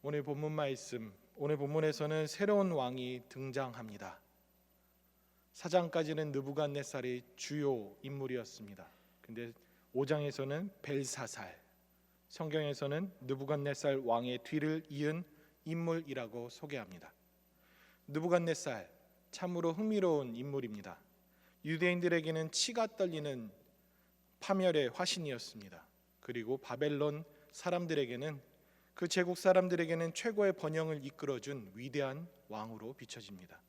오늘 본문 말씀, 오늘 본문에서는 새로운 왕이 등장합니다. 4장까지는 느부갓네살이 주요 인물이었습니다. 근데 5장에서는 벨사살, 성경에서는 느부갓네살 왕의 뒤를 이은 인물이라고 소개합니다. 느부갓네살, 참으로 흥미로운 인물입니다. 유대인들에게는 치가 떨리는 파멸의 화신이었습니다. 그리고 바벨론 사람들에게는, 그 제국 사람들에게는 최고의 번영을 이끌어준 위대한 왕으로 비춰집니다.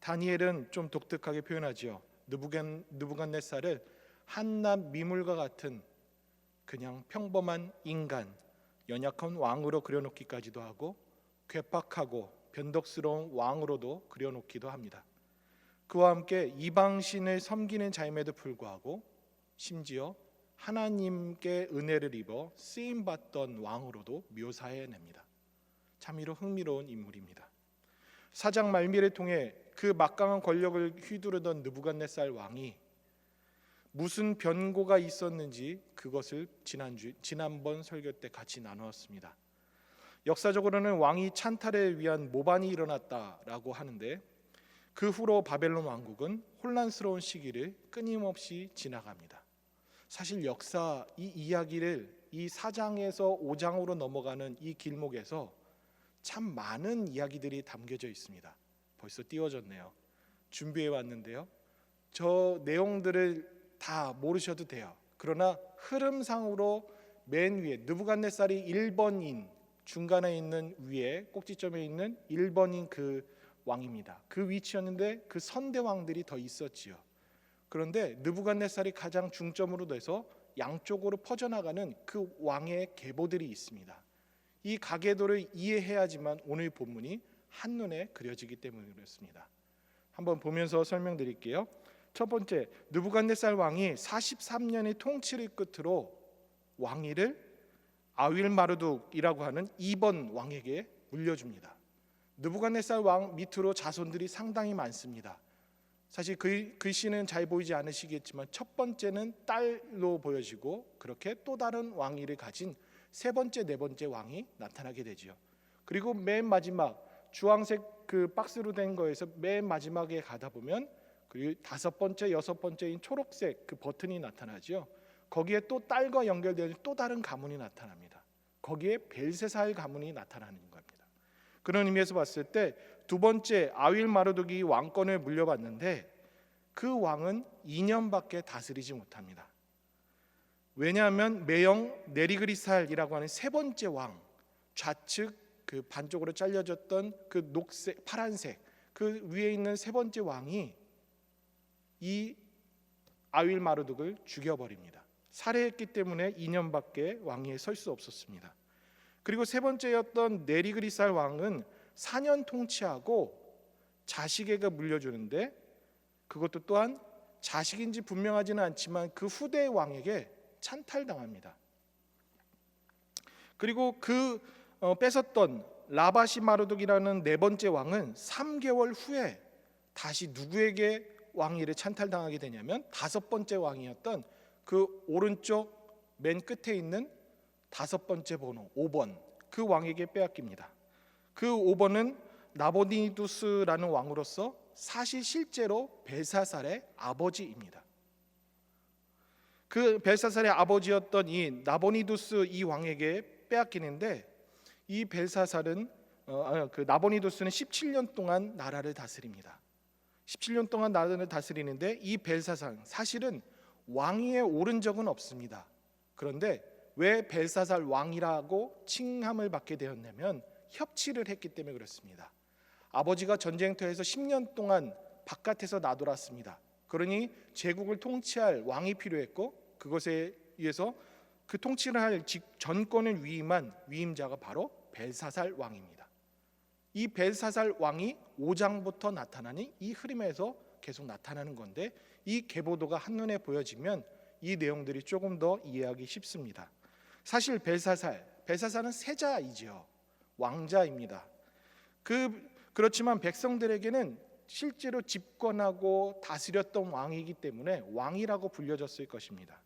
다니엘은 좀 독특하게 표현하지요. 느부갓네살을 한낱 미물과 같은 그냥 평범한 인간, 연약한 왕으로 그려놓기까지도 하고, 괴팍하고 변덕스러운 왕으로도 그려놓기도 합니다. 그와 함께 이방신을 섬기는 자임에도 불구하고 심지어 하나님께 은혜를 입어 쓰임받던 왕으로도 묘사해냅니다. 참으로 흥미로운 인물입니다. 4장 말미를 통해 그 막강한 권력을 휘두르던 느부갓네살 왕이 무슨 변고가 있었는지 그것을 지난번 설교 때 같이 나누었습니다. 역사적으로는 왕이 찬탈을 위한 모반이 일어났다라고 하는데, 그 후로 바벨론 왕국은 혼란스러운 시기를 끊임없이 지나갑니다. 사실 역사 이 이야기를 이 4장에서 5장으로 넘어가는 이 길목에서 참 많은 이야기들이 담겨져 있습니다. 벌써 띄워졌네요. 준비해 왔는데요. 저 내용들을 다 모르셔도 돼요. 그러나 흐름상으로 맨 위에 느부갓네살이 1번인, 중간에 있는 위에 꼭지점에 있는 1번인 그 왕입니다. 그 위치였는데 그 선대왕들이 더 있었지요. 그런데 느부갓네살이 가장 중점으로 돼서 양쪽으로 퍼져나가는 그 왕의 계보들이 있습니다. 이 가계도를 이해해야지만 오늘 본문이 한눈에 그려지기 때문에 그렇습니다. 한번 보면서 설명드릴게요. 첫 번째, 느부갓네살 왕이 43년의 통치를 끝으로 왕위를 아윌마르둑이라고 하는 2번 왕에게 물려줍니다. 느부갓네살 왕 밑으로 자손들이 상당히 많습니다. 사실 글씨는 잘 보이지 않으시겠지만 첫 번째는 딸로 보여지고, 그렇게 또 다른 왕위를 가진 세 번째, 네 번째 왕이 나타나게 되지요. 그리고 맨 마지막 주황색 그 박스로 된 거에서 맨 마지막에 가다 보면 그리고 다섯 번째, 여섯 번째인 초록색 그 버튼이 나타나죠. 거기에 또 딸과 연결되는 또 다른 가문이 나타납니다. 거기에 벨세살 가문이 나타나는 겁니다. 그런 의미에서 봤을 때 두 번째 아윌마르둑이 왕권을 물려받는데 그 왕은 2년밖에 다스리지 못합니다. 왜냐하면 매형 네리그리살이라고 하는 세 번째 왕, 좌측 그 반쪽으로 잘려졌던 그 녹색, 파란색 그 위에 있는 세 번째 왕이 이 아윌마르둑을 죽여버립니다. 살해했기 때문에 2년밖에 왕위에 설 수 없었습니다. 그리고 세 번째였던 네리그리살 왕은 4년 통치하고 자식에게 물려주는데, 그것도 또한 자식인지 분명하지는 않지만 그 후대 왕에게 찬탈당합니다. 그리고 그 뺏었던 라바시 마르둑이라는 네 번째 왕은 3개월 후에 다시 누구에게 왕위를 찬탈당하게 되냐면 다섯 번째 왕이었던 그 오른쪽 맨 끝에 있는 다섯 번째 번호 5번 그 왕에게 빼앗깁니다. 그 5번은 나보니두스라는 왕으로서 사실 실제로 벨사살의 아버지입니다. 그 벨사살의 아버지였던 이 나보니두스 이 왕에게 빼앗기는데, 이 벨사살은 그 나보니두스는 17년 동안 나라를 다스립니다. 17년 동안 나라를 다스리는데 이 벨사살 사실은 왕위에 오른 적은 없습니다. 그런데 왜 벨사살 왕이라고 칭함을 받게 되었냐면 협치를 했기 때문에 그렇습니다. 아버지가 전쟁터에서 10년 동안 바깥에서 나돌았습니다. 그러니 제국을 통치할 왕이 필요했고, 그것에 의해서 그 통치를 할 전권을 위임한 위임자가 바로 벨사살 왕입니다. 이 벨사살 왕이 5장부터 나타나는 이 흐름에서 계속 나타나는 건데, 이 계보도가 한눈에 보여지면 이 내용들이 조금 더 이해하기 쉽습니다. 사실 벨사살은 세자이지요. 왕자입니다. 그렇지만 백성들에게는 실제로 집권하고 다스렸던 왕이기 때문에 왕이라고 불려졌을 것입니다.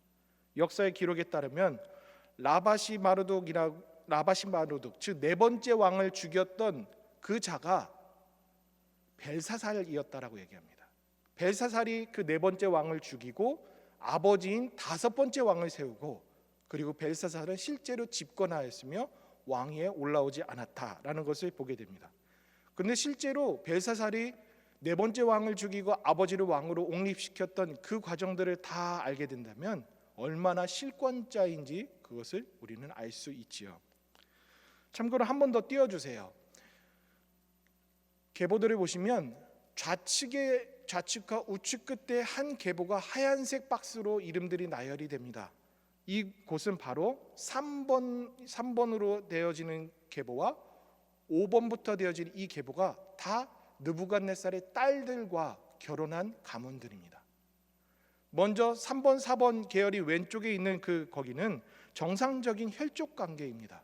역사의 기록에 따르면 라바시 마르둑이라고 라바시마르둑, 즉 네 번째 왕을 죽였던 그 자가 벨사살이었다라고 얘기합니다. 벨사살이 그 네 번째 왕을 죽이고 아버지인 다섯 번째 왕을 세우고, 그리고 벨사살은 실제로 집권하였으며 왕위에 올라오지 않았다라는 것을 보게 됩니다. 그런데 실제로 벨사살이 네 번째 왕을 죽이고 아버지를 왕으로 옹립시켰던 그 과정들을 다 알게 된다면 얼마나 실권자인지 그것을 우리는 알 수 있지요. 참고로 한 번 더 띄워주세요. 계보들을 보시면 좌측과 우측 끝에 한 계보가 하얀색 박스로 이름들이 나열이 됩니다. 이곳은 바로 3번으로 되어지는 계보와 5번부터 되어진 이 계보가 다 느부갓네살의 딸들과 결혼한 가문들입니다. 먼저 3번, 4번 계열이 왼쪽에 있는 거기는 정상적인 혈족 관계입니다.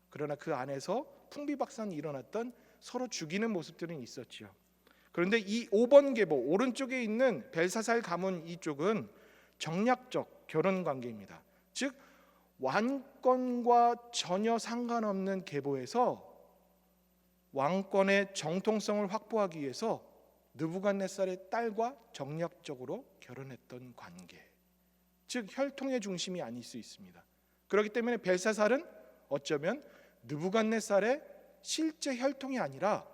그러나 그 안에서 풍비박산이 일어났던 서로 죽이는 모습들은 있었지요. 그런데 이 5번 계보 오른쪽에 있는 벨사살 가문 이쪽은 정략적 결혼 관계입니다. 즉 왕권과 전혀 상관없는 계보에서 왕권의 정통성을 확보하기 위해서 느부갓네살의 딸과 정략적으로 결혼했던 관계, 즉 혈통의 중심이 아닐 수 있습니다. 그렇기 때문에 벨사살은 어쩌면 느부갓네살의 실제 혈통이 아니라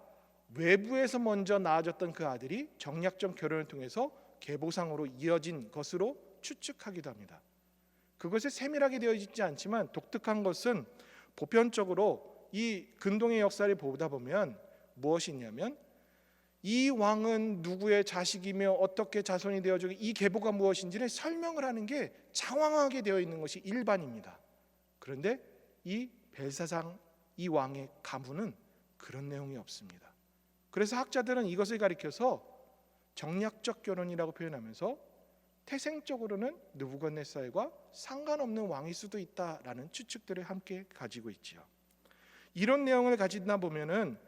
외부에서 먼저 낳아졌던 그 아들이 정략적 결혼을 통해서 계보상으로 이어진 것으로 추측하기도 합니다. 그것이 세밀하게 되어 있지 않지만 독특한 것은 보편적으로 이 근동의 역사를 보다 보면 무엇이 있냐면 이 왕은 누구의 자식이며 어떻게 자손이 되어지고 이 계보가 무엇인지를 설명을 하는 게 장황하게 되어 있는 것이 일반입니다. 그런데 이 벨사상 이 왕의 가문은 그런 내용이 없습니다. 그래서 학자들은 이것을 가리켜서 정략적 결혼이라고 표현하면서 태생적으로는 느부갓네살과 상관없는 왕일 수도 있다라는 추측들을 함께 가지고 있지요. 이런 내용을 가지다 보면은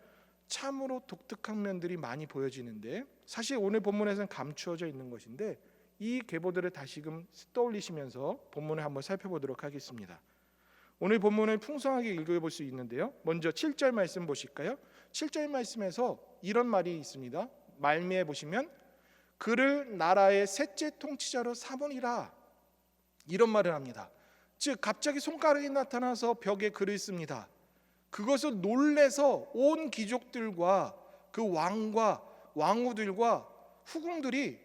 참으로 독특한 면들이 많이 보여지는데, 사실 오늘 본문에서는 감추어져 있는 것인데 이 계보들을 다시금 떠올리시면서 본문을 한번 살펴보도록 하겠습니다. 오늘 본문을 풍성하게 읽어볼 수 있는데요. 먼저 7절 말씀 보실까요? 7절 말씀에서 이런 말이 있습니다. 말미에 보시면 그를 나라의 셋째 통치자로 삼으리라, 이런 말을 합니다. 즉 갑자기 손가락이 나타나서 벽에 글을 씁니다. 그것을 놀래서 온 귀족들과 그 왕과 왕후들과 후궁들이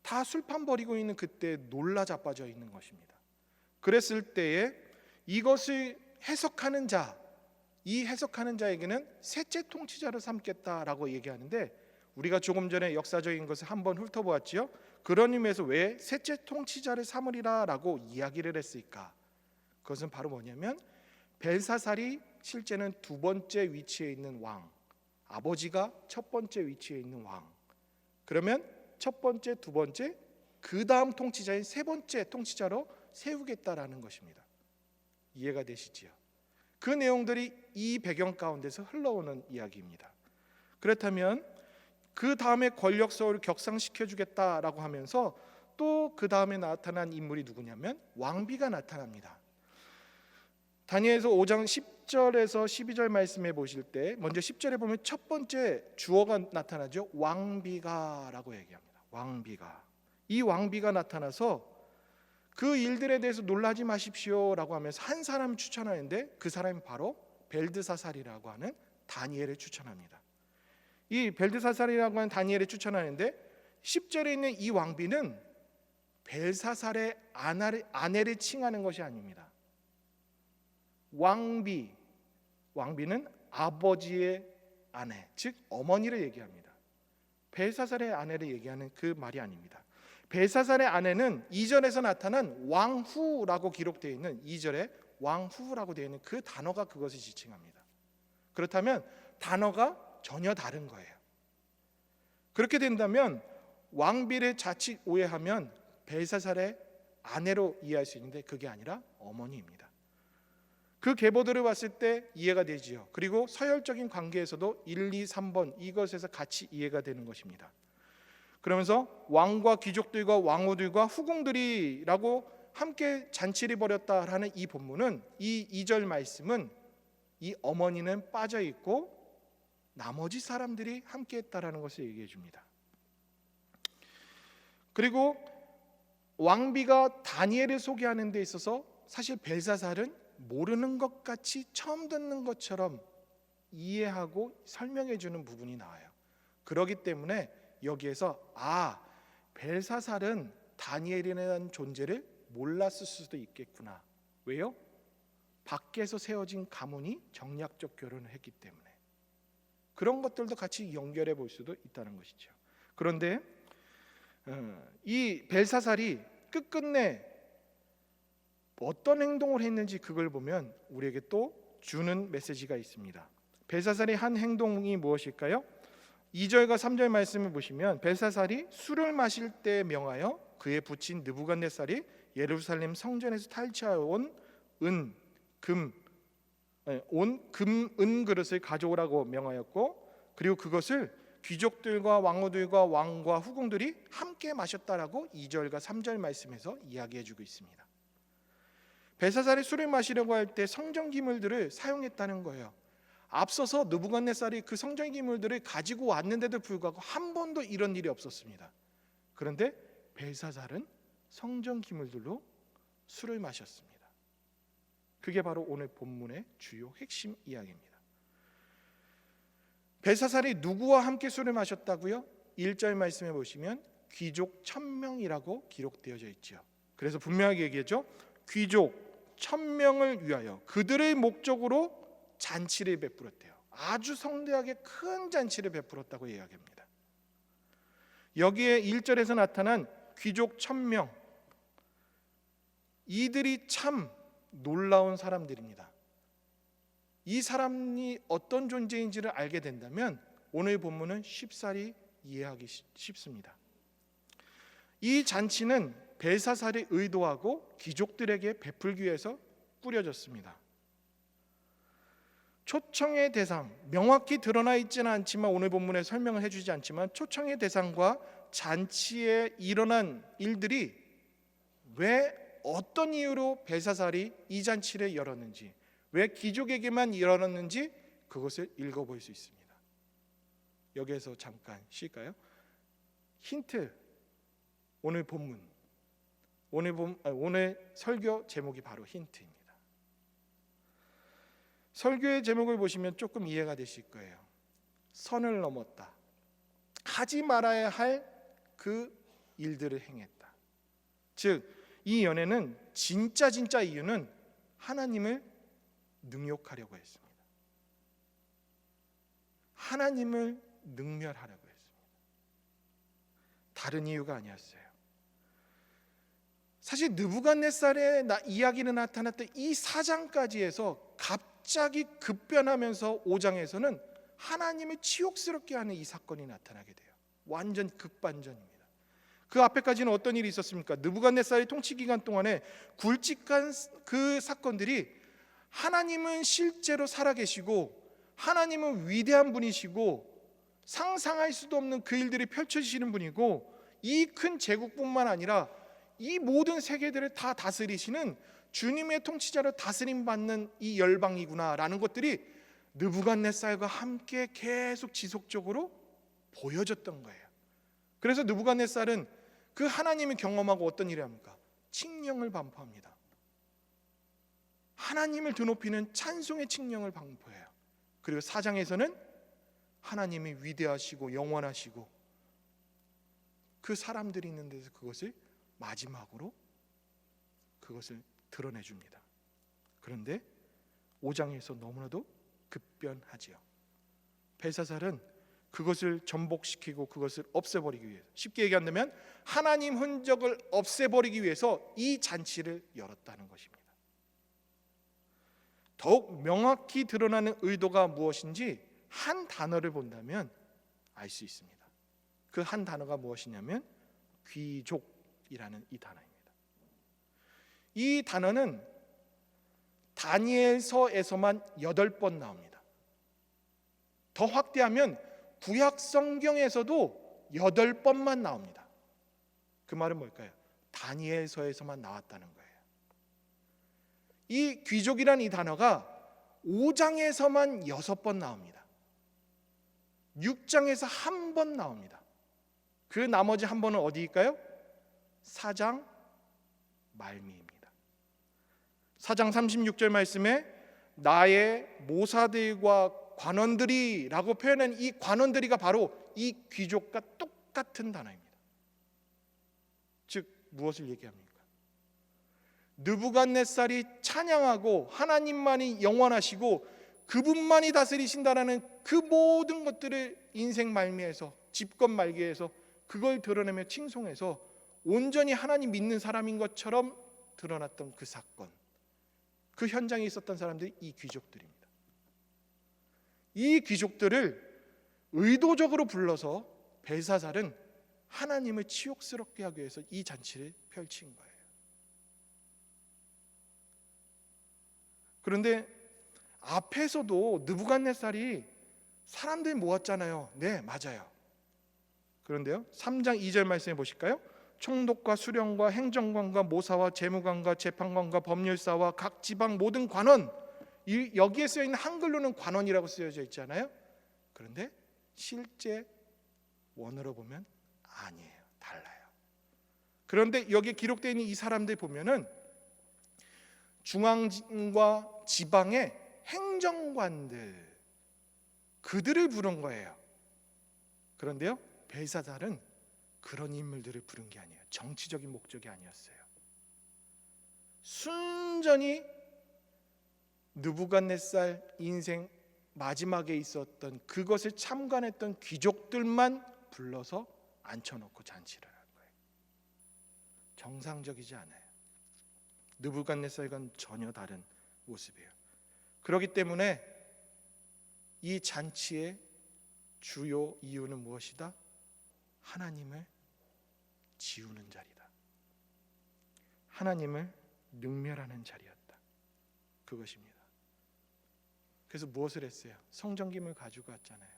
다 술판 벌이고 있는 그때 놀라 자빠져 있는 것입니다. 그랬을 때에 이것을 해석하는 자, 이 해석하는 자에게는 셋째 통치자로 삼겠다라고 얘기하는데, 우리가 조금 전에 역사적인 것을 한번 훑어보았지요. 그런 의미에서 왜 셋째 통치자를 삼으리라라고 이야기를 했을까? 그것은 바로 뭐냐면 벨사살이 실제는 두 번째 위치에 있는 왕, 아버지가 첫 번째 위치에 있는 왕. 그러면 첫 번째, 두 번째, 그 다음 통치자인 세 번째 통치자로 세우겠다라는 것입니다. 이해가 되시지요? 그 내용들이 이 배경 가운데서 흘러오는 이야기입니다. 그렇다면 그 다음에 권력서를 격상시켜주겠다라고 하면서 또 그 다음에 나타난 인물이 누구냐면 왕비가 나타납니다. 다니엘서 5장 10절에서 12절 말씀해 보실 때 먼저 10절에 보면 첫 번째 주어가 나타나죠. 왕비가라고 얘기합니다. 왕비가. 이 왕비가 나타나서 그 일들에 대해서 놀라지 마십시오라고 하면서 한 사람을 추천하는데 그 사람이 바로 벨드사살이라고 하는 다니엘을 추천합니다. 이 벨드사살이라고 하는 다니엘을 추천하는데 10절에 있는 이 왕비는 벨사살의 아내를 칭하는 것이 아닙니다. 왕비는 아버지의 아내, 즉 어머니를 얘기합니다. 벨사살의 아내를 얘기하는 그 말이 아닙니다. 벨사살의 아내는 2절에서 나타난 왕후라고 기록되어 있는 2절에 왕후라고 되어 있는 그 단어가 그것을 지칭합니다. 그렇다면 단어가 전혀 다른 거예요. 그렇게 된다면 왕비를 자칫 오해하면 벨사살의 아내로 이해할 수 있는데 그게 아니라 어머니입니다. 그 계보들을 봤을 때 이해가 되지요. 그리고 서열적인 관계에서도 1, 2, 3번 이것에서 같이 이해가 되는 것입니다. 그러면서 왕과 귀족들과 왕후들과 후궁들이라고 함께 잔치를 벌였다라는 이 본문은 이 2절 말씀은 이 어머니는 빠져 있고 나머지 사람들이 함께 했다라는 것을 얘기해 줍니다. 그리고 왕비가 다니엘을 소개하는 데 있어서 사실 벨사살은 모르는 것 같이 처음 듣는 것처럼 이해하고 설명해 주는 부분이 나와요. 그렇기 때문에 여기에서 벨사살은 다니엘이라는 존재를 몰랐을 수도 있겠구나. 왜요? 밖에서 세워진 가문이 정략적 결혼을 했기 때문에. 그런 것들도 같이 연결해 볼 수도 있다는 것이죠. 그런데 이 벨사살이 끝끝내 어떤 행동을 했는지 그걸 보면 우리에게 또 주는 메시지가 있습니다. 벨사살의 한 행동이 무엇일까요? 2절과 3절 말씀을 보시면 벨사살이 술을 마실 때 명하여 그의 부친 느부갓네살이 예루살렘 성전에서 탈취해온 은 그릇을 가져오라고 명하였고, 그리고 그것을 귀족들과 왕후들과 왕과 후궁들이 함께 마셨다라고 2절과 3절 말씀에서 이야기해주고 있습니다. 벨사살이 술을 마시려고 할 때 성전 기물들을 사용했다는 거예요. 앞서서 느부갓네살이 그 성전 기물들을 가지고 왔는데도 불구하고 한 번도 이런 일이 없었습니다. 그런데 벨사살은 성전 기물들로 술을 마셨습니다. 그게 바로 오늘 본문의 주요 핵심 이야기입니다. 벨사살이 누구와 함께 술을 마셨다고요? 1절 말씀해 보시면 귀족 1000명이라고 기록되어져 있죠. 그래서 분명하게 얘기했죠. 귀족 1000명을 위하여 그들의 목적으로 잔치를 베풀었대요. 아주 성대하게 큰 잔치를 베풀었다고 이야기합니다. 여기에 1절에서 나타난 귀족 1000명, 이들이 참 놀라운 사람들입니다. 이 사람이 어떤 존재인지를 알게 된다면 오늘 본문은 쉽사리 이해하기 쉽습니다. 이 잔치는 벨사살이 의도하고 귀족들에게 베풀기 위해서 꾸려졌습니다. 초청의 대상, 명확히 드러나 있지는 않지만 오늘 본문에 설명을 해주지 않지만 초청의 대상과 잔치에 일어난 일들이 왜 어떤 이유로 벨사살이 이 잔치를 열었는지, 왜 귀족에게만 열었는지 그것을 읽어볼 수 있습니다. 여기에서 잠깐 쉴까요? 힌트, 오늘 본문, 오늘 설교 제목이 바로 힌트입니다. 설교의 제목을 보시면 조금 이해가 되실 거예요. 선을 넘었다. 하지 말아야 할 그 일들을 행했다. 즉, 이 연애는 진짜 이유는 하나님을 능욕하려고 했습니다. 하나님을 능멸하려고 했습니다. 다른 이유가 아니었어요. 사실 느부갓네살의 이야기는 나타났던 이 4장까지 해서 갑자기 급변하면서 5장에서는 하나님을 치욕스럽게 하는 이 사건이 나타나게 돼요. 완전 극반전입니다. 그 앞에까지는 어떤 일이 있었습니까? 느부갓네살의 통치 기간 동안에 굵직한 그 사건들이 하나님은 실제로 살아계시고 하나님은 위대한 분이시고 상상할 수도 없는 그 일들이 펼쳐지시는 분이고 이 큰 제국뿐만 아니라 이 모든 세계들을 다 다스리시는 주님의 통치자로 다스림받는 이 열방이구나라는 것들이 느부갓네살과 함께 계속 지속적으로 보여졌던 거예요. 그래서 느부갓네살은 그 하나님을 경험하고 어떤 일을 합니까? 칙령을 반포합니다. 하나님을 드높이는 찬송의 칙령을 반포해요. 그리고 4장에서는 하나님이 위대하시고 영원하시고 그 사람들이 있는 데서 그것을 마지막으로 그것을 드러내줍니다. 그런데 5장에서 너무나도 급변하지요. 벨사살은 그것을 전복시키고 그것을 없애버리기 위해서, 쉽게 얘기한다면 하나님 흔적을 없애버리기 위해서 이 잔치를 열었다는 것입니다. 더욱 명확히 드러나는 의도가 무엇인지 한 단어를 본다면 알 수 있습니다. 그 한 단어가 무엇이냐면 귀족이라는 이 단어입니다. 이 단어는 다니엘서에서만 8번 나옵니다. 더 확대하면 구약 성경에서도 8번만 나옵니다. 그 말은 뭘까요? 다니엘서에서만 나왔다는 거예요. 이 귀족이라는 이 단어가 5장에서만 6번 나옵니다. 6장에서 한 번 나옵니다. 그 나머지 한 번은 어디일까요? 4장 말미입니다. 4장 36절 말씀에 나의 모사들과 관원들이 라고 표현한 이 관원들이가 바로 이 귀족과 똑같은 단어입니다. 즉 무엇을 얘기합니까? 느부갓네살이 찬양하고 하나님만이 영원하시고 그분만이 다스리신다라는 그 모든 것들을 인생 말미에서 집권 말기에서 그걸 드러내며 칭송해서 온전히 하나님 믿는 사람인 것처럼 드러났던 그 사건, 그 현장에 있었던 사람들이 이 귀족들입니다. 이 귀족들을 의도적으로 불러서 벨사살은 하나님을 치욕스럽게 하기 위해서 이 잔치를 펼친 거예요. 그런데 앞에서도 느부갓네살이 사람들 모았잖아요. 네, 맞아요. 그런데요, 3장 2절 말씀해 보실까요? 총독과 수령과 행정관과 모사와 재무관과 재판관과 법률사와 각 지방 모든 관원, 여기에 쓰여 있는 한글로는 관원이라고 쓰여져 있잖아요. 그런데 실제 원어로 보면 아니에요. 달라요. 그런데 여기에 기록되어 있는 이 사람들 보면은 중앙과 지방의 행정관들, 그들을 부른 거예요. 그런데요, 벨사살은 그런 인물들을 부른 게 아니에요. 정치적인 목적이 아니었어요. 순전히 느부갓네살 인생 마지막에 있었던 그것을 참관했던 귀족들만 불러서 앉혀놓고 잔치를 한 거예요. 정상적이지 않아요. 느부갓네살과는 전혀 다른 모습이에요. 그렇기 때문에 이 잔치의 주요 이유는 무엇이다? 하나님을 지우는 자리다. 하나님을 능멸하는 자리였다. 그것입니다. 그래서 무엇을 했어요? 성전김을 가지고 왔잖아요.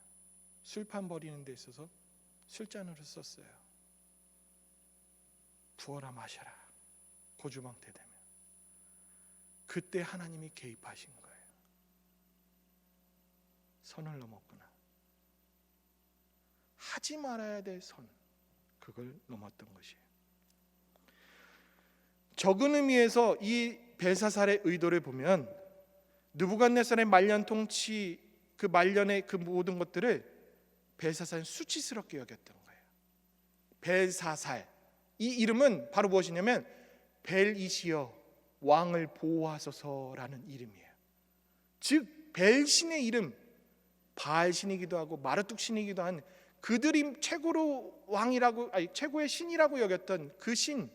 술판 버리는 데 있어서 술잔으로 썼어요. 부어라 마셔라. 고주망태 되면. 그때 하나님이 개입하신 거예요. 선을 넘었구나. 하지 말아야 될 선, 그걸 넘었던 것이에요. 적은 의미에서 이 벨사살의 의도를 보면 느부갓네살의 말년 통치, 그 말년의 그 모든 것들을 벨사살은 수치스럽게 여겼던 거예요. 벨사살, 이 이름은 바로 무엇이냐면 벨이시여 왕을 보호하소서라는 이름이에요. 즉 벨신의 이름, 바알신이기도 하고 마르뚝 신이기도 한 그들이 최고로 왕이라고, 최고의 신이라고 여겼던 그 신,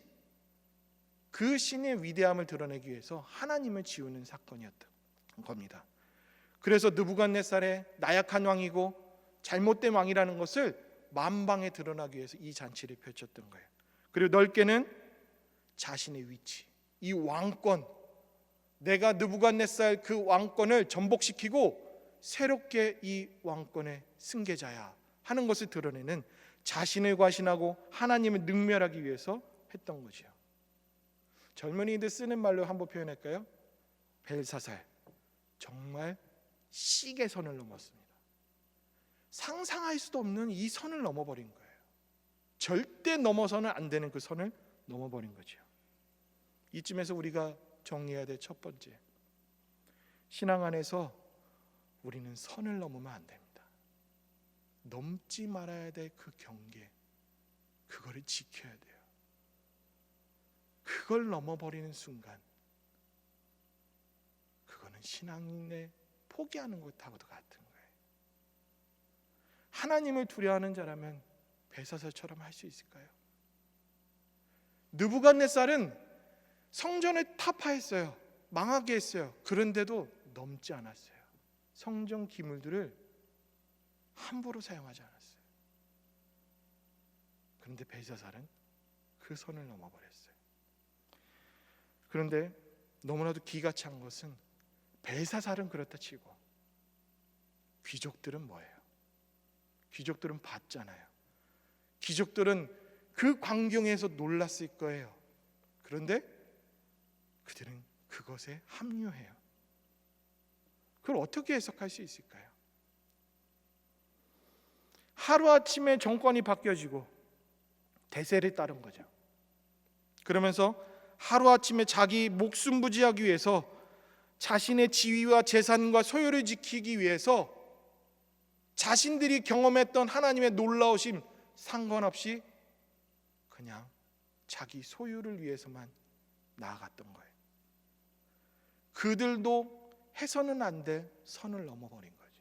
그 신의 위대함을 드러내기 위해서 하나님을 지우는 사건이었던 겁니다. 그래서 느부갓네살의 나약한 왕이고 잘못된 왕이라는 것을 만방에 드러나기 위해서 이 잔치를 펼쳤던 거예요. 그리고 넓게는 자신의 위치, 이 왕권, 내가 느부갓네살 그 왕권을 전복시키고 새롭게 이 왕권의 승계자야 하는 것을 드러내는 자신을 과신하고 하나님을 능멸하기 위해서 했던 것이요. 젊은이들 쓰는 말로 한번 표현할까요? 벨사살, 정말 시계 선을 넘었습니다. 상상할 수도 없는 이 선을 넘어버린 거예요. 절대 넘어서는 안 되는 그 선을 넘어버린 거죠. 이쯤에서 우리가 정리해야 될 첫 번째, 신앙 안에서 우리는 선을 넘으면 안 됩니다. 넘지 말아야 될 그 경계, 그거를 지켜야 돼요. 그걸 넘어버리는 순간, 그거는 신앙인의 포기하는 것하고도 같은 거예요. 하나님을 두려워하는 자라면 벨사살처럼 할 수 있을까요? 느부갓네살은 성전을 타파했어요. 망하게 했어요. 그런데도 넘지 않았어요. 성전 기물들을 함부로 사용하지 않았어요. 그런데 벨사살은 그 선을 넘어버렸어요. 그런데 너무나도 기가 찬 것은 벨사살은 그렇다 치고 귀족들은 뭐예요? 귀족들은 봤잖아요. 귀족들은 그 광경에서 놀랐을 거예요. 그런데 그들은 그것에 합류해요. 그걸 어떻게 해석할 수 있을까요? 하루아침에 정권이 바뀌어지고 대세를 따른 거죠. 그러면서 하루아침에 자기 목숨 부지하기 위해서 자신의 지위와 재산과 소유를 지키기 위해서 자신들이 경험했던 하나님의 놀라우심 상관없이 그냥 자기 소유를 위해서만 나아갔던 거예요. 그들도 해서는 안 될 선을 넘어버린 거죠.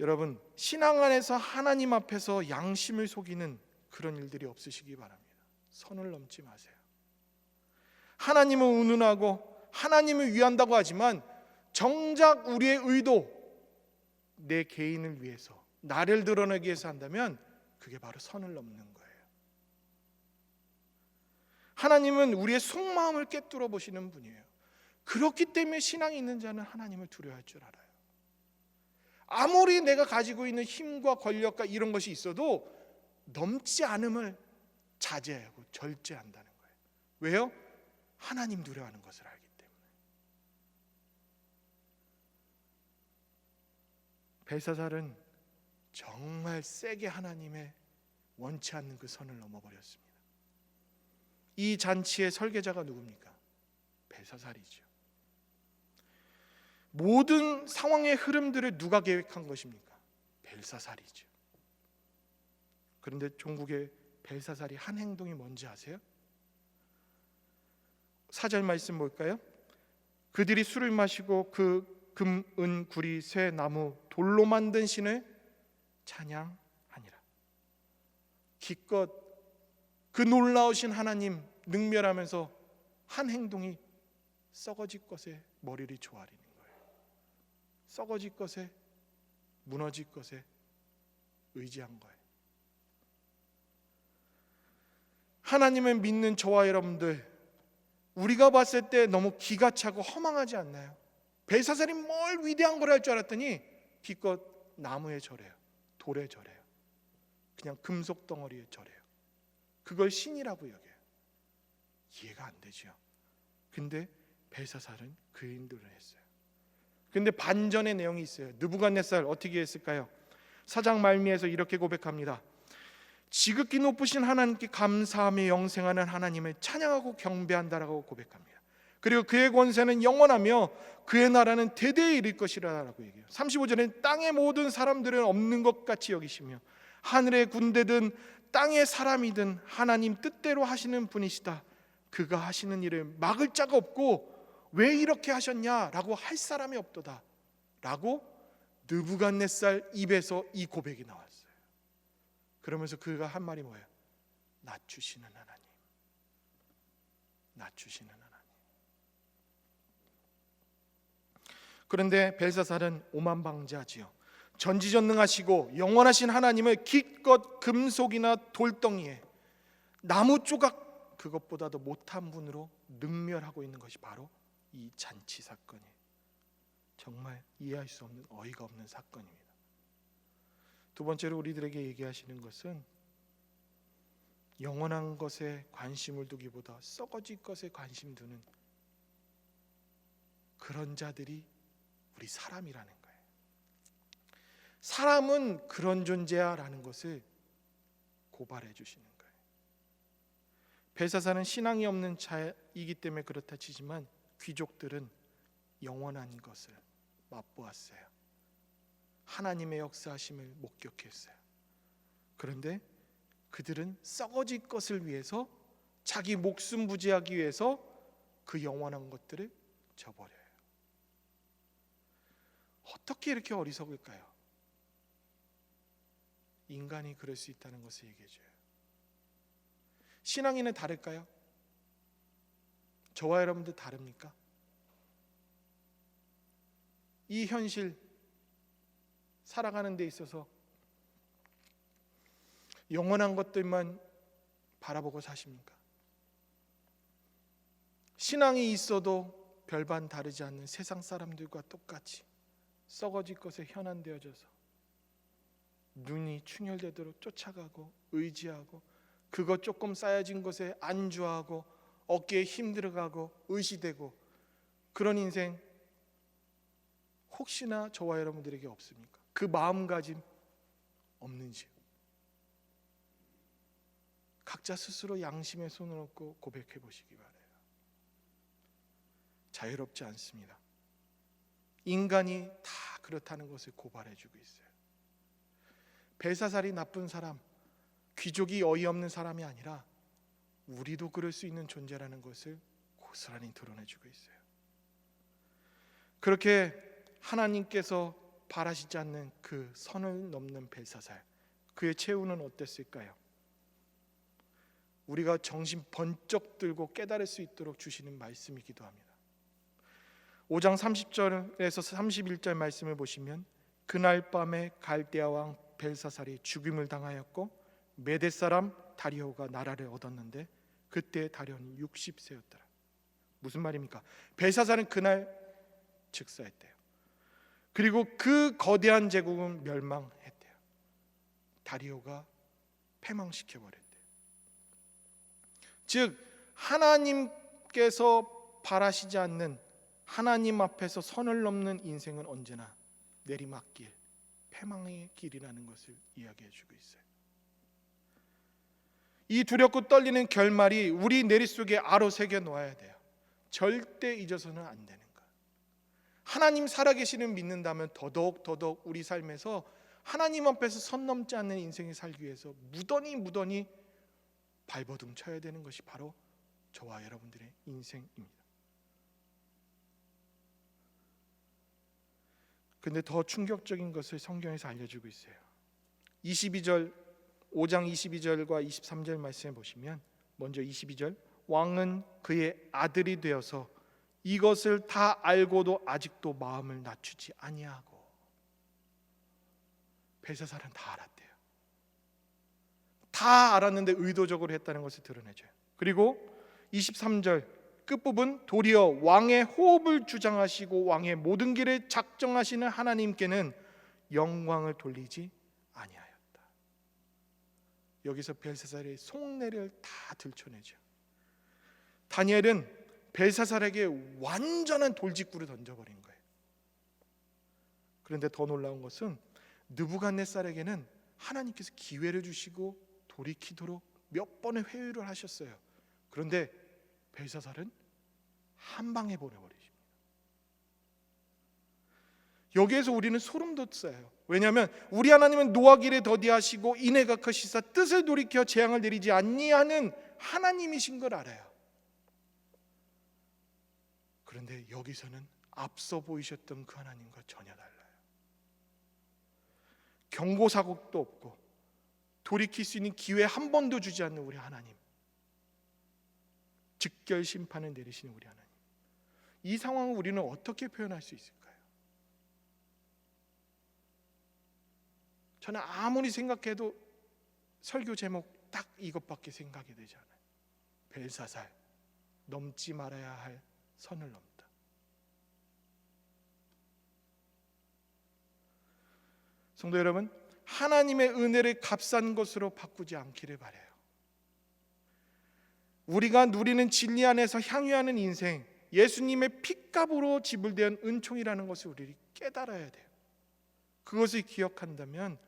여러분, 신앙 안에서 하나님 앞에서 양심을 속이는 그런 일들이 없으시기 바랍니다. 선을 넘지 마세요. 하나님은 운운하고 하나님을 위한다고 하지만 정작 우리의 의도, 내 개인을 위해서, 나를 드러내기 위해서 한다면 그게 바로 선을 넘는 거예요. 하나님은 우리의 속마음을 꿰뚫어 보시는 분이에요. 그렇기 때문에 신앙이 있는 자는 하나님을 두려워할 줄 알아요. 아무리 내가 가지고 있는 힘과 권력과 이런 것이 있어도 넘지 않음을 자제하고 절제한다는 거예요. 왜요? 하나님 두려워하는 것을 알기 때문에. 벨사살은 정말 세게 하나님의 원치 않는 그 선을 넘어버렸습니다. 이 잔치의 설계자가 누굽니까? 벨사살이죠. 모든 상황의 흐름들을 누가 계획한 것입니까? 벨사살이죠. 그런데 종국의 벨사살이 한 행동이 뭔지 아세요? 4절 말씀 볼까요? 그들이 술을 마시고 그 금, 은, 구리, 쇠, 나무, 돌로 만든 신을 찬양하니라. 기껏 그 놀라우신 하나님 능멸하면서 한 행동이 썩어질 것에 머리를 조아리는 거예요. 썩어질 것에, 무너질 것에 의지한 거예요. 하나님을 믿는 저와 여러분들, 우리가 봤을 때 너무 기가 차고 허망하지 않나요? 벨사살이 뭘 위대한 걸 할 줄 알았더니 기껏 나무에 절해요. 돌에 절해요. 그냥 금속 덩어리에 절해요. 그걸 신이라고 여겨요. 이해가 안 되죠. 근데 벨사살은 그 행동을 했어요. 근데 반전의 내용이 있어요. 느부갓네살 어떻게 했을까요? 4장 말미에서 이렇게 고백합니다. 지극히 높으신 하나님께 감사하며 영생하는 하나님을 찬양하고 경배한다라고 고백합니다. 그리고 그의 권세는 영원하며 그의 나라는 대대에 이를 것이라고 얘기해요. 35절에는 땅의 모든 사람들은 없는 것 같이 여기시며 하늘의 군대든 땅의 사람이든 하나님 뜻대로 하시는 분이시다. 그가 하시는 일을 막을 자가 없고 왜 이렇게 하셨냐라고 할 사람이 없도다 라고 느부갓네살 입에서 이 고백이 나왔어요. 그러면서 그가 한 말이 뭐예요? 낮추시는 하나님, 낮추시는 하나님. 그런데 벨사살은 오만방자하지요. 전지전능하시고 영원하신 하나님을 기껏 금속이나 돌덩이에 나무 조각 그것보다도 못한 분으로 능멸하고 있는 것이 바로 이 잔치 사건이에요. 정말 이해할 수 없는, 어이가 없는 사건입니다. 두 번째로 우리들에게 얘기하시는 것은 영원한 것에 관심을 두기보다 썩어질 것에 관심 두는 그런 자들이 우리 사람이라는 거예요. 사람은 그런 존재야 라는 것을 고발해 주시는 거예요. 벨사살은 신앙이 없는 자이기 때문에 그렇다 치지만 귀족들은 영원한 것을 맛보았어요. 하나님의 역사하심을 목격했어요. 그런데 그들은 썩어질 것을 위해서, 자기 목숨 부지하기 위해서 그 영원한 것들을 저버려요. 어떻게 이렇게 어리석을까요? 인간이 그럴 수 있다는 것을 얘기해줘요. 신앙인은 다를까요? 저와 여러분들 다릅니까? 이 현실 살아가는 데 있어서 영원한 것들만 바라보고 사십니까? 신앙이 있어도 별반 다르지 않는 세상 사람들과 똑같이 썩어질 것에 현안되어져서 눈이 충혈되도록 쫓아가고 의지하고 그것 조금 쌓여진 것에 안주하고 어깨에 힘들어가고 의시되고 그런 인생 혹시나 저와 여러분들에게 없습니까? 그 마음가짐 없는지요? 각자 스스로 양심에 손을 얹고 고백해 보시기 바라요. 자유롭지 않습니다. 인간이 다 그렇다는 것을 고발해 주고 있어요. 벨사살이 나쁜 사람, 귀족이 어이없는 사람이 아니라 우리도 그럴 수 있는 존재라는 것을 고스란히 드러내 주고 있어요. 그렇게 하나님께서 바라시지 않는 그 선을 넘는 벨사살, 그의 최후는 어땠을까요? 우리가 정신 번쩍 들고 깨달을 수 있도록 주시는 말씀이기도 합니다. 5장 30절에서 31절 말씀을 보시면 그날 밤에 갈대아 왕 벨사살이 죽임을 당하였고 메대 사람 다리오가 나라를 얻었는데 그때 다리오는 60세였더라. 무슨 말입니까? 벨사살은 그날 즉사했대요. 그리고 그 거대한 제국은 멸망했대요. 다리오가 패망시켜버렸대요. 즉 하나님께서 바라시지 않는, 하나님 앞에서 선을 넘는 인생은 언제나 내리막길, 패망의 길이라는 것을 이야기해 주고 있어요. 이 두렵고 떨리는 결말이 우리 내리 속에 아로 새겨 놓아야 돼요. 절대 잊어서는 안 되는 것. 하나님 살아계시는 믿는다면 더더욱 우리 삶에서 하나님 앞에서 선 넘지 않는 인생을 살기 위해서 무던히 발버둥 쳐야 되는 것이 바로 저와 여러분들의 인생입니다. 근데 더 충격적인 것을 성경에서 알려주고 있어요. 5장 22절과 23절 말씀해 보시면, 먼저 22절, 왕은 그의 아들이 되어서 이것을 다 알고도 아직도 마음을 낮추지 아니하고. 벨사살은 다 알았대요. 다 알았는데 의도적으로 했다는 것을 드러내줘요. 그리고 23절 끝부분, 도리어 왕의 호흡을 주장하시고 왕의 모든 길을 작정하시는 하나님께는 영광을 돌리지 아니하였다. 여기서 벨사살의 속내를 다 들춰내죠. 다니엘은 벨사살에게 완전한 돌직구를 던져버린 거예요. 그런데 더 놀라운 것은 느부갓네살에게는 하나님께서 기회를 주시고 돌이키도록 몇 번의 회유를 하셨어요. 그런데 벨사살은 한 방에 보내버리십니다. 여기에서 우리는 소름 돋아요. 왜냐하면 우리 하나님은 노하기를 더디하시고 인애가 크시사 뜻을 돌이켜 재앙을 내리지 아니하는 하나님이신 걸 알아요. 그런데 여기서는 앞서 보이셨던 그 하나님과 전혀 달라요. 경고사국도 없고 돌이킬 수 있는 기회 한 번도 주지 않는 우리 하나님, 즉결 심판을 내리시는 우리 하나님, 이 상황을 우리는 어떻게 표현할 수 있을까요? 저는 아무리 생각해도 설교 제목 딱 이것밖에 생각이 되지 않아요. 벨사살, 넘지 말아야 할 선을 넘다. 성도 여러분, 하나님의 은혜를 값싼 것으로 바꾸지 않기를 바라요. 우리가 누리는 진리 안에서 향유하는 인생, 예수님의 핏값으로 지불된 은총이라는 것을 우리 깨달아야 돼요. 그것을 기억한다면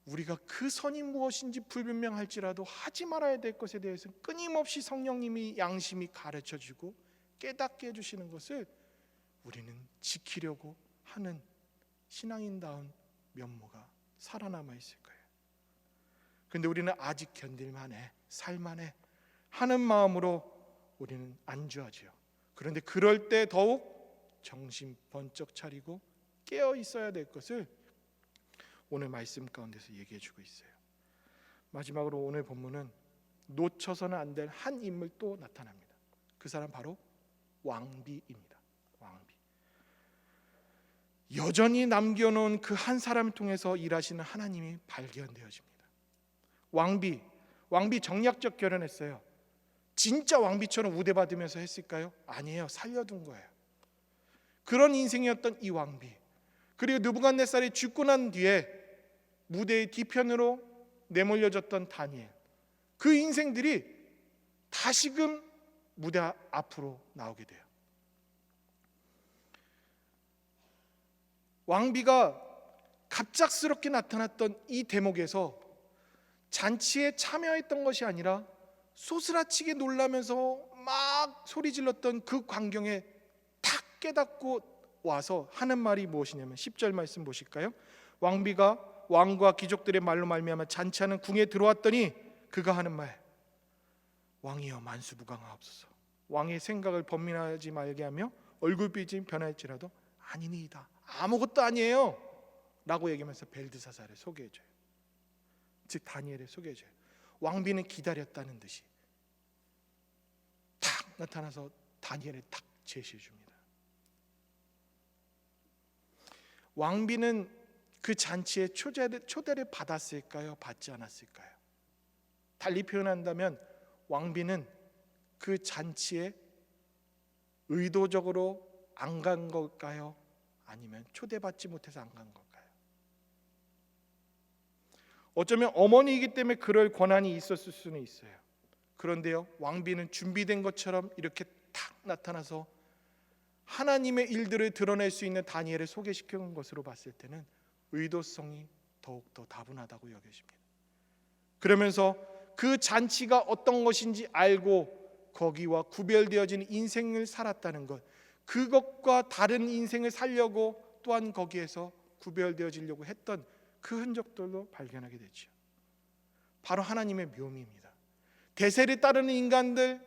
우리가 그 선이 무엇인지 불분명할지라도 하지 말아야 될 것에 대해서 끊임없이 성령님이 양심이 가르쳐주고 깨닫게 해주시는 것을 우리는 지키려고 하는 신앙인다운 면모가 살아남아 있을 거예요. 그런데 우리는 아직 견딜만해, 살만해 하는 마음으로 우리는 안주하지요. 그런데 그럴 때 더욱 정신 번쩍 차리고 깨어 있어야 될 것을 오늘 말씀 가운데서 얘기해 주고 있어요. 마지막으로 오늘 본문은 놓쳐서는 안 될 한 인물 또 나타납니다. 그 사람 바로 왕비입니다. 왕비. 여전히 남겨놓은 그 한 사람을 통해서 일하시는 하나님이 발견되어집니다. 왕비 정략적 결혼했어요. 진짜 왕비처럼 우대받으면서 했을까요? 아니에요. 살려둔 거예요. 그런 인생이었던 이 왕비, 그리고 느부갓네살이 죽고 난 뒤에 무대의 뒤편으로 내몰려졌던 다니엘, 그 인생들이 다시금 무대 앞으로 나오게 돼요. 왕비가 갑작스럽게 나타났던 이 대목에서 잔치에 참여했던 것이 아니라 소스라치게 놀라면서 막 소리 질렀던 그 광경에 탁 깨닫고 와서 하는 말이 무엇이냐면 10절 말씀 보실까요? 왕비가 왕과 귀족들의 말로 말미암아 잔치하는 궁에 들어왔더니 그가 하는 말, 왕이여 만수무강하옵소서. 왕의 생각을 번민하지 말게 하며 얼굴빛이 변할지라도 아니니이다, 아무것도 아니에요 라고 얘기하면서 벨드사사를 소개해줘요. 즉 다니엘을 소개해줘요. 왕비는 기다렸다는 듯이 탁 나타나서 다니엘을 탁 제시해줍니다. 왕비는 그 잔치에 초대를 받았을까요? 받지 않았을까요? 달리 표현한다면 왕비는 그 잔치에 의도적으로 안 간 걸까요? 아니면 초대받지 못해서 안 간 걸까요? 어쩌면 어머니이기 때문에 그럴 권한이 있었을 수는 있어요. 그런데요, 왕비는 준비된 것처럼 이렇게 탁 나타나서 하나님의 일들을 드러낼 수 있는 다니엘을 소개시킨 것으로 봤을 때는 의도성이 더욱더 다분하다고 여겨집니다. 그러면서 그 잔치가 어떤 것인지 알고 거기와 구별되어진 인생을 살았다는 것, 그것과 다른 인생을 살려고 또한 거기에서 구별되어지려고 했던 그 흔적들도 발견하게 되죠. 바로 하나님의 묘미입니다. 대세를 따르는 인간들,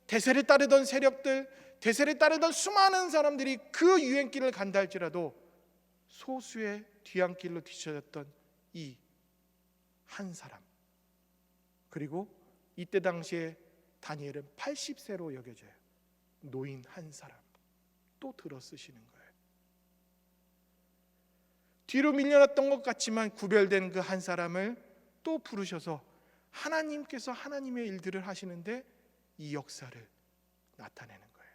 대세를 따르던 세력들, 대세를 따르던 수많은 사람들이 그 유행길을 간다 할지라도 소수의 뒤안길로 뒤처졌던 이 한 사람, 그리고 이때 당시에 다니엘은 80세로 여겨져요. 노인 한 사람 또 들어 쓰시는 거예요. 뒤로 밀려났던 것 같지만 구별된 그 한 사람을 또 부르셔서 하나님께서 하나님의 일들을 하시는데 이 역사를 나타내는 거예요.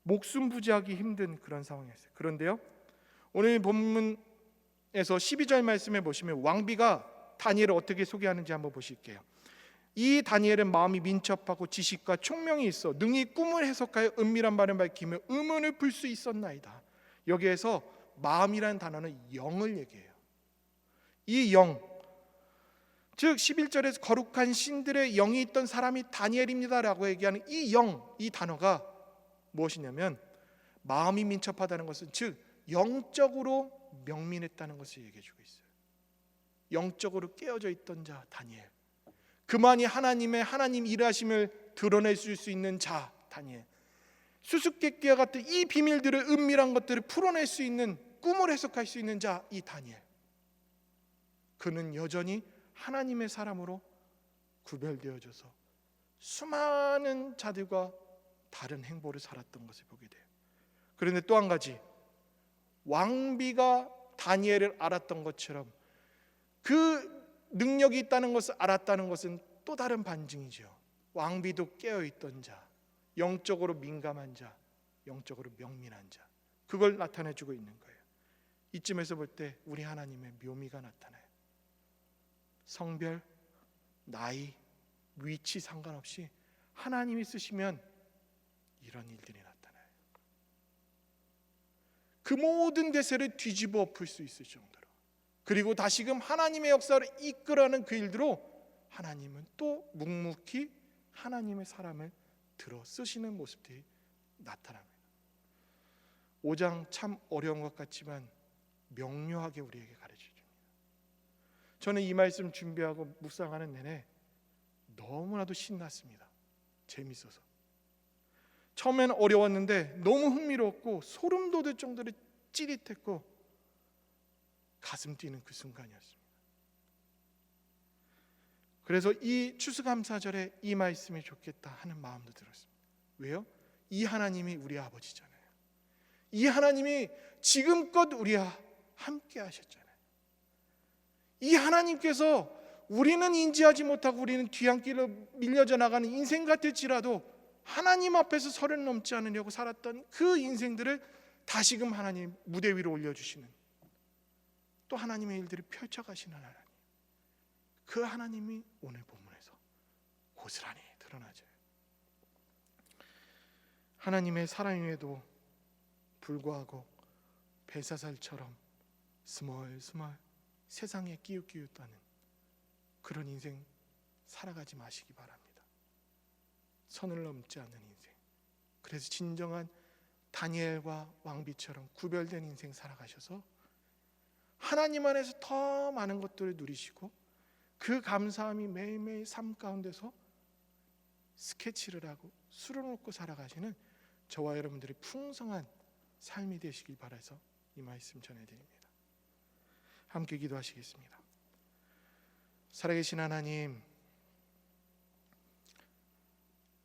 목숨 부지하기 힘든 그런 상황이었어요. 그런데요, 오늘 본문에서 12절 말씀에 보시면 왕비가 다니엘을 어떻게 소개하는지 한번 보실게요. 이 다니엘은 마음이 민첩하고 지식과 총명이 있어 능히 꿈을 해석하여 은밀한 바를 밝히며 의문을 풀 수 있었나이다. 여기에서 마음이라는 단어는 영을 얘기해요. 이 영, 즉 11절에서 거룩한 신들의 영이 있던 사람이 다니엘입니다라고 얘기하는 이 영, 이 단어가 무엇이냐면 마음이 민첩하다는 것은 즉 영적으로 명민했다는 것을 얘기해주고 있어요. 영적으로 깨어져 있던 자 다니엘, 그만이 하나님 일하심을 드러낼 수 있는 자 다니엘, 수수께끼와 같은 이 비밀들을, 은밀한 것들을 풀어낼 수 있는, 꿈을 해석할 수 있는 자 이 다니엘, 그는 여전히 하나님의 사람으로 구별되어져서 수많은 자들과 다른 행보를 살았던 것을 보게 돼요. 그런데 또 한 가지, 왕비가 다니엘을 알았던 것처럼 그 능력이 있다는 것을 알았다는 것은 또 다른 반증이죠. 왕비도 깨어있던 자, 영적으로 민감한 자, 영적으로 명민한 자, 그걸 나타내주고 있는 거예요. 이쯤에서 볼 때 우리 하나님의 묘미가 나타나요. 성별, 나이, 위치 상관없이 하나님이 쓰시면 이런 일들이 나타나요. 그 모든 대세를 뒤집어 엎을 수 있을 정도로, 그리고 다시금 하나님의 역사를 이끌어가는 그 일들로 하나님은 또 묵묵히 하나님의 사람을 들어 쓰시는 모습들이 나타납니다. 5장 참 어려운 것 같지만 명료하게 우리에게 가르쳐 줍니다. 저는 이 말씀 준비하고 묵상하는 내내 너무나도 신났습니다. 재밌어서. 처음엔 어려웠는데 너무 흥미로웠고 소름 돋을 정도로 찌릿했고 가슴 뛰는 그 순간이었습니다. 그래서 이 추수감사절에 이 말씀이 좋겠다 하는 마음도 들었습니다. 왜요? 이 하나님이 우리 아버지잖아요. 이 하나님이 지금껏 우리와 함께 하셨잖아요. 이 하나님께서 우리는 인지하지 못하고 우리는 뒤안길로 밀려져 나가는 인생 같을지라도 하나님 앞에서 서를 넘지 않으려고 살았던 그 인생들을 다시금 하나님 무대 위로 올려주시는, 또 하나님의 일들을 펼쳐가시는 하나님, 그 하나님이 오늘 본문에서 고스란히 드러나죠. 하나님의 사랑임에도 불구하고 벨사살처럼 스멀스멀 세상에 끼웃끼웃하는 그런 인생 살아가지 마시기 바랍니다. 선을 넘지 않는 인생. 그래서 진정한 다니엘과 왕비처럼 구별된 인생 살아가셔서 하나님 안에서 더 많은 것들을 누리시고 그 감사함이 매일매일 삶 가운데서 스케치를 하고 수놓고 살아가시는 저와 여러분들의 풍성한 삶이 되시길 바라서 이 말씀 전해드립니다. 함께 기도하시겠습니다. 살아계신 하나님,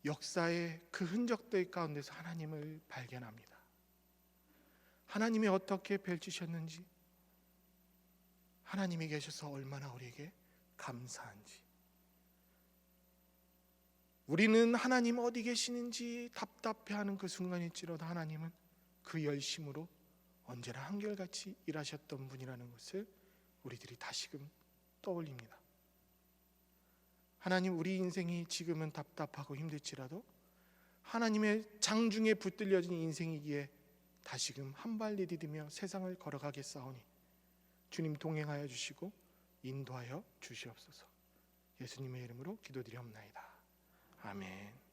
역사의 그 흔적들 가운데서 하나님을 발견합니다. 하나님이 어떻게 펼치셨는지, 하나님이 계셔서 얼마나 우리에게 감사한지, 우리는 하나님 어디 계시는지 답답해하는 그 순간일지라도 하나님은 그 열심으로 언제나 한결같이 일하셨던 분이라는 것을 우리들이 다시금 떠올립니다. 하나님, 우리 인생이 지금은 답답하고 힘들지라도 하나님의 장중에 붙들려진 인생이기에 다시금 한 발 내디디며 세상을 걸어가겠사오니 주님 동행하여 주시고 인도하여 주시옵소서. 예수님의 이름으로 기도드리옵나이다. 아멘.